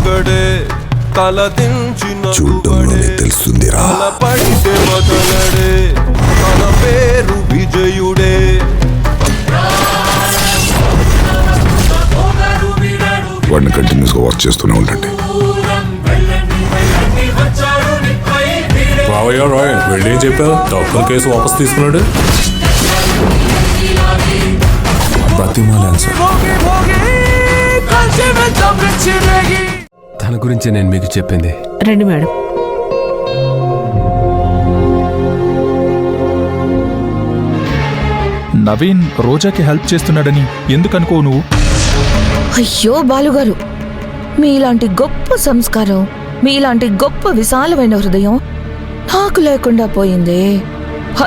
ఒకడే తలదించిన చూడ్డంలోనే తెలుస్తుందిరా. పడితే వదలడే తన పేరు విజయుడే. వాడిని కంటిన్యూస్గా వాచ్ చేస్తూనే ఉండండి. రావయ్యా రాయ్, వెళ్ళేం చెప్పావు? డాక్టర్ కేసు వాపస్ తీసుకున్నాడు. తన గురించి నేను మీకు చెప్పింది. రండి మేడం. నవీన్ రోజాకి హెల్ప్ చేస్తున్నాడని ఎందుకు అనుకో నువ్వు? అయ్యో బాలుగారు, మీలాంటి గొప్ప సంస్కారం, మీలాంటి గొప్ప విశాలమైన హృదయం నాకు లేకుండా పోయిందే.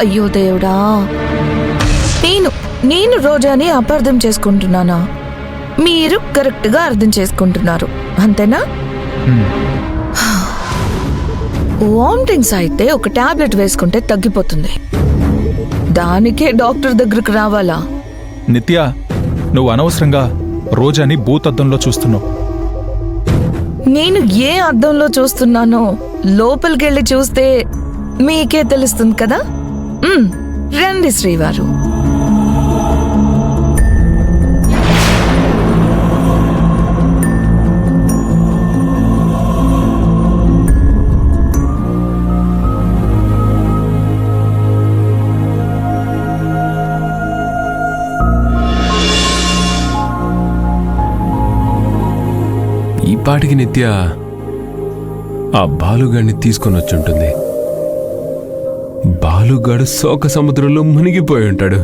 అయ్యో దేవుడా, నేను రోజాని అపార్థం చేసుకుంటున్నానా? మీరు కరెక్ట్ గా అర్థం చేసుకుంటున్నారు, అంతేనా? వామిటింగ్స్ అయితే ఒక టాబ్లెట్ వేసుకుంటే తగ్గిపోతుంది, దానికే డాక్టర్ దగ్గరకు రావాలా? నిత్య, నువ్వు అనవసరంగా రోజాని భూతద్దంలో చూస్తున్నావు. నేను ఏ అద్దంలో చూస్తున్నానో లోపలికెళ్ళి చూస్తే మీకే తెలుస్తుంది కదా. రండి శ్రీవారు. ఈ పాటికి నిత్య ఆ బాలుగాడిని తీసుకొని వచ్చి ఉంటుంది. బాలుగాడు శోక సముద్రంలో మునిగిపోయి ఉంటాడు.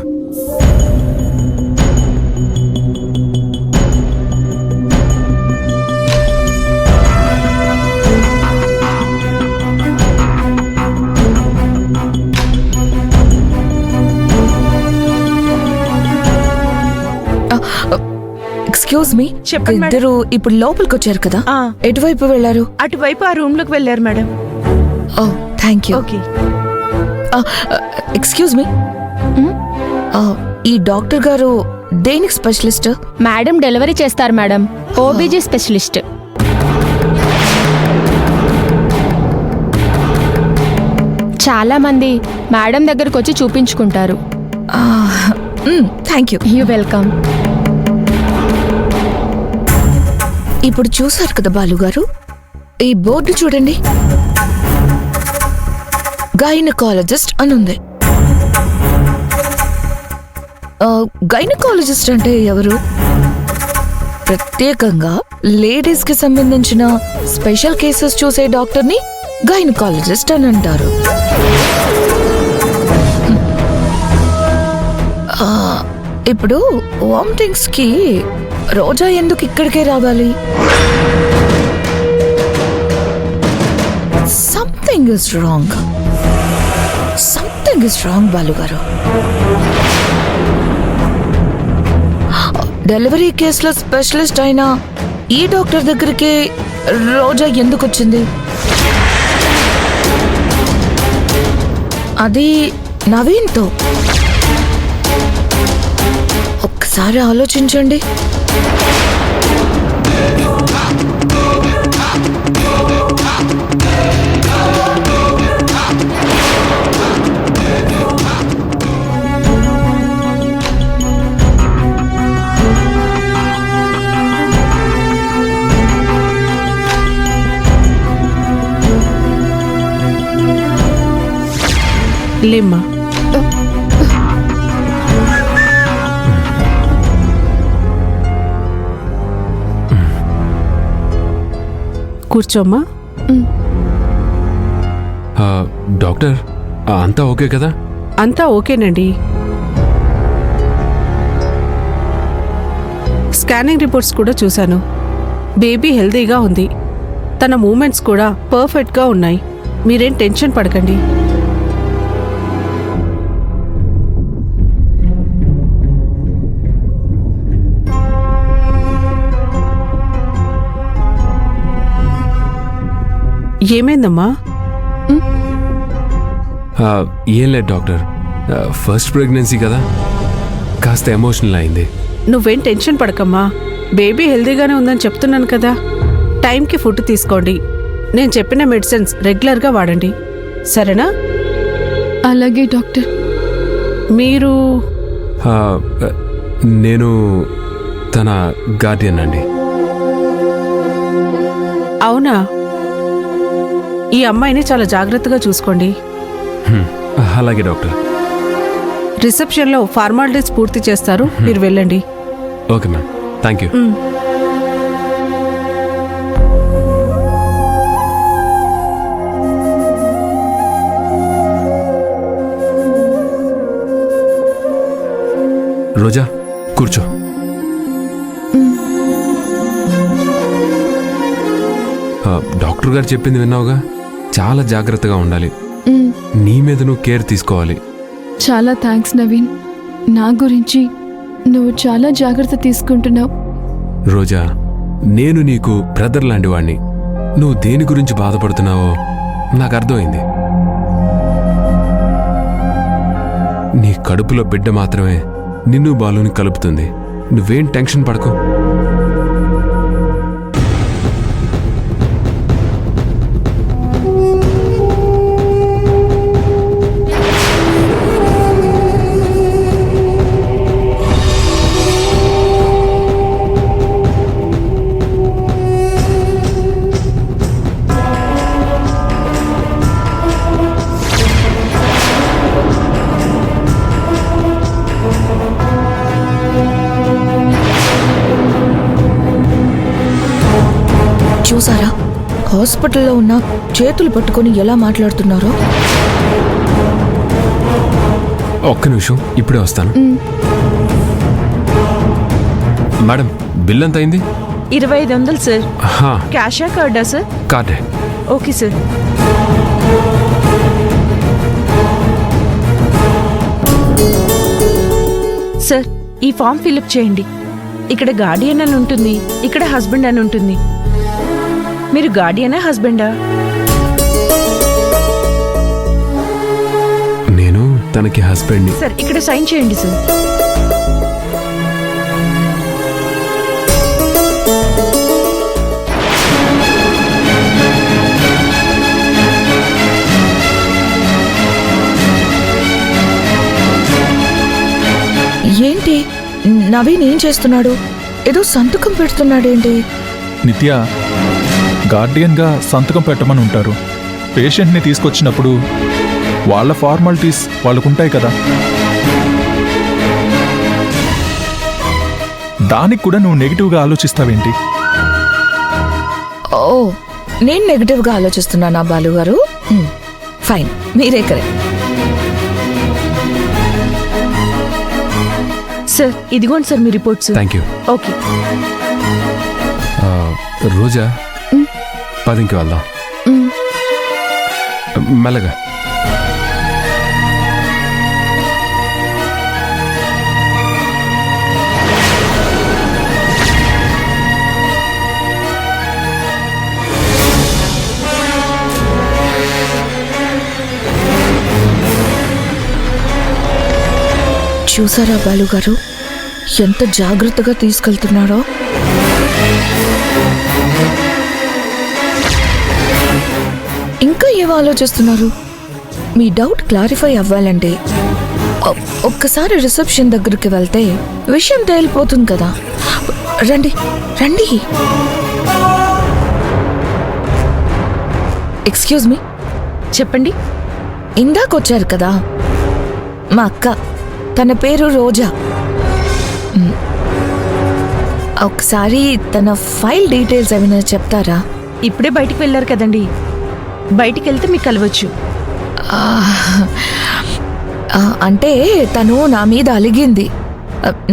ఎక్స్క్యూజ్ మీ, చెప్పండి మేడం. ఇద్దరు ఇప్పుడు లోపలికి వచ్చారు కదా, ఎటువైపు వెళ్లారు? అటువైపు ఆ రూమ్ లోకి వెళ్ళారు madam. Oh thank you. Okay. Excuse me, ఈ డాక్టర్ గారు దేనికి స్పెషలిస్ట్? మేడం డెలివరీ చేస్తారు మేడం, ఓబీజీ స్పెషలిస్ట్. చాలా మంది మేడం దగ్గరకు వచ్చి చూపించుకుంటారు. Thank you. You welcome. ఇప్పుడు చూసారు కదా బాలుగారు, ఈ బోర్డు చూడండి, గైనకాలజిస్ట్ అని ఉంది. గైనకాలజిస్ట్ అంటే ఎవరు? ప్రత్యేకంగా లేడీస్ కి సంబంధించిన స్పెషల్ కేసెస్ చూసే డాక్టర్ని గైనకాలజిస్ట్ అని అంటారు. ఇప్పుడు వామిటింగ్స్ కి రోజా ఎందుకు ఇక్కడికే రావాలి? Something is wrong, something is wrong బాలుగారు. డెలివరీ కేసులో స్పెషలిస్ట్ అయిన ఈ డాక్టర్ దగ్గరికి రోజా ఎందుకు వచ్చింది? అది నవీన్తో. ఒక్కసారి ఆలోచించండి. లేమ్మా. కూర్చోమ్మా. డాక్టర్, అంతా ఓకే కదా? అంతా ఓకేనండి. స్కానింగ్ రిపోర్ట్స్ కూడా చూశాను. బేబీ హెల్తీగా ఉంది, తన మూమెంట్స్ కూడా పర్ఫెక్ట్గా ఉన్నాయి. మీరేం టెన్షన్ పడకండి. ఏమైందమ్మా? ఏం లేదు డాక్టర్, ఫస్ట్ ప్రెగ్నెన్సీ కదా, కాస్త ఎమోషనల్ అయింది. నువ్వేం టెన్షన్ పడకమ్మా, బేబీ హెల్తీగానే ఉందని చెప్తున్నాను కదా. టైంకి ఫుడ్ తీసుకోండి. నేను చెప్పిన మెడిసిన్స్ రెగ్యులర్గా వాడండి, సరేనా? అలాగే డాక్టర్. మీరు ఆ, నేను తన గార్డియన్ అండి. అవునా? ఈ అమ్మాయిని చాలా జాగ్రత్తగా చూసుకోండి. అలాగే డాక్టర్. రిసెప్షన్లో ఫార్మాలిటీస్ పూర్తి చేస్తారు, మీరు వెళ్ళండి. Okay ma'am, thank you. Roja, కూర్చో. డాక్టర్ గారు చెప్పింది విన్నావుగా, చాలా జాగ్రత్తగా ఉండాలి. నీ మీద నువ్వు కేర్ తీసుకోవాలి. చాలా థ్యాంక్స్ నవీన్. నా గురించి నువ్వు చాలా జాగ్రత్త తీసుకుంటున్నావు. రోజా, నేను నీకు బ్రదర్ లాంటి వాణ్ణి. నువ్వు దేని గురించి బాధపడుతున్నావో నాకు అర్థమైంది. నీ కడుపులో బిడ్డ మాత్రమే నిన్ను బాలుని కలుపుతుంది. నువ్వేం టెన్షన్ పడకు. చూసారా హాస్పిటల్లో ఉన్న చేతులు పట్టుకొని ఎలా మాట్లాడుతున్నారో? ఒక్క నిమిషం, ఇప్పుడే వస్తాను. మేడం, బిల్ ఎంత అయింది? 2500 సార్. హా, క్యాషా కార్డా సార్? కార్డే. Okay sir. సార్, ఈ ఫామ్ ఫిల్అప్ చేయండి. ఇక్కడ గార్డియన్ అని ఉంటుంది, ఇక్కడ హస్బెండ్ అని ఉంటుంది. మీరు గార్డియనా హస్బెండా? నేను తనకి హస్బెండ్ని. సార్, ఇక్కడ సైన్ చేయండి సార్. ఏంటి నవీన్ ఏం చేస్తున్నాడు? ఏదో సంతకం పెడుతున్నాడేంటి? నిత్య, గార్డియన్గా సంతకం పెట్టమని ఉంటారు. పేషెంట్ని తీసుకొచ్చినప్పుడు వాళ్ళ ఫార్మాలిటీస్ వాళ్ళకుంటాయి కదా. దానికి కూడా నువ్వు నెగిటివ్గా ఆలోచిస్తావేంటి? ఓ, నేను నెగటివ్గా ఆలోచిస్తున్నానా బాలు గారు? ఫైన్, మీరే కరెక్ట్. సార్, ఇదిగోండి సార్ మీ reports. Thank you. Okay. Roja, 10కి వెళ్దాం. మెల్లగా. చూసారా బాలు గారు ఎంత జాగ్రత్తగా తీసుకెళ్తున్నాడో? ఇంకా ఏం ఆలోచిస్తున్నారు? మీ డౌట్ క్లారిఫై అవ్వాలంటే ఒక్కసారి రిసెప్షన్ దగ్గరికి వెళ్తే విషయం తేలిపోతుంది కదా. రండి రండి. Excuse me. చెప్పండి. ఇందాకొచ్చారు కదా మా అక్క, తన పేరు రోజా. ఒకసారి తన ఫైల్ డీటెయిల్స్ ఏమైనా చెప్తారా? ఇప్పుడే బయటికి వెళ్ళారు కదండి, బయటికి వెళ్తే మీకు కలవచ్చు. అంటే తను నా మీద అలిగింది,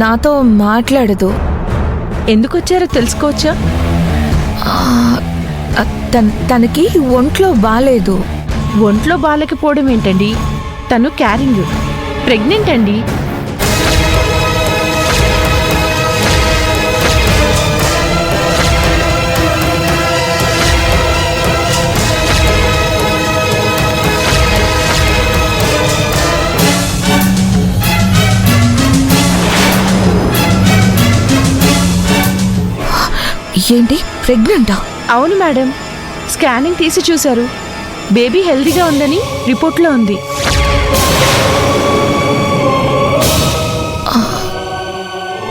నాతో మాట్లాడదు. ఎందుకు వచ్చారో తెలుసుకోవచ్చా? తనకి ఒంట్లో బాలేదు. ఒంట్లో బాలేకపోవడం ఏంటండి? తను క్యారింగ్, ప్రెగ్నెంట్ అండి. ఏంటి, ప్రెగ్నెంటా? అవును మేడం, స్కానింగ్ తీసి చూశారు. బేబీ హెల్దీగా ఉందని రిపోర్ట్లో ఉంది.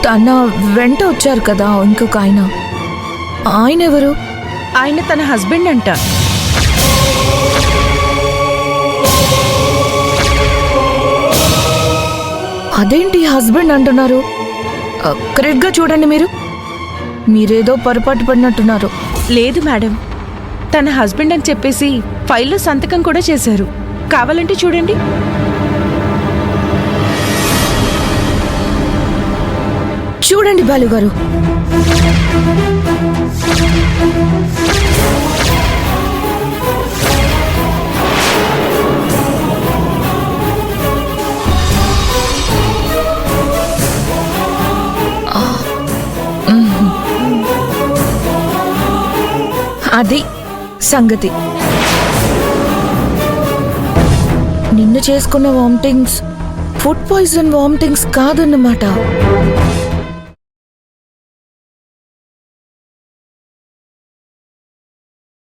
తన వెంట వచ్చారు కదా ఇంకొక ఆయన ఎవరు? ఆయన తన హస్బెండ్ అంట. అదేంటి హస్బెండ్ అంటున్నారు? కరెక్ట్గా చూడండి, మీరేదో పొరపాటు పడినట్టున్నారు. లేదు మేడం, తన హస్బెండ్ అని చెప్పేసి ఫైల్లో సంతకం కూడా చేశారు. కావాలంటే చూడండి. చూడండి బాలుగారు, అది సంగతి. నిన్ను చేసుకున్న వామిటింగ్స్ ఫుడ్ పాయిజన్ వామిటింగ్స్ కాదన్నమాట.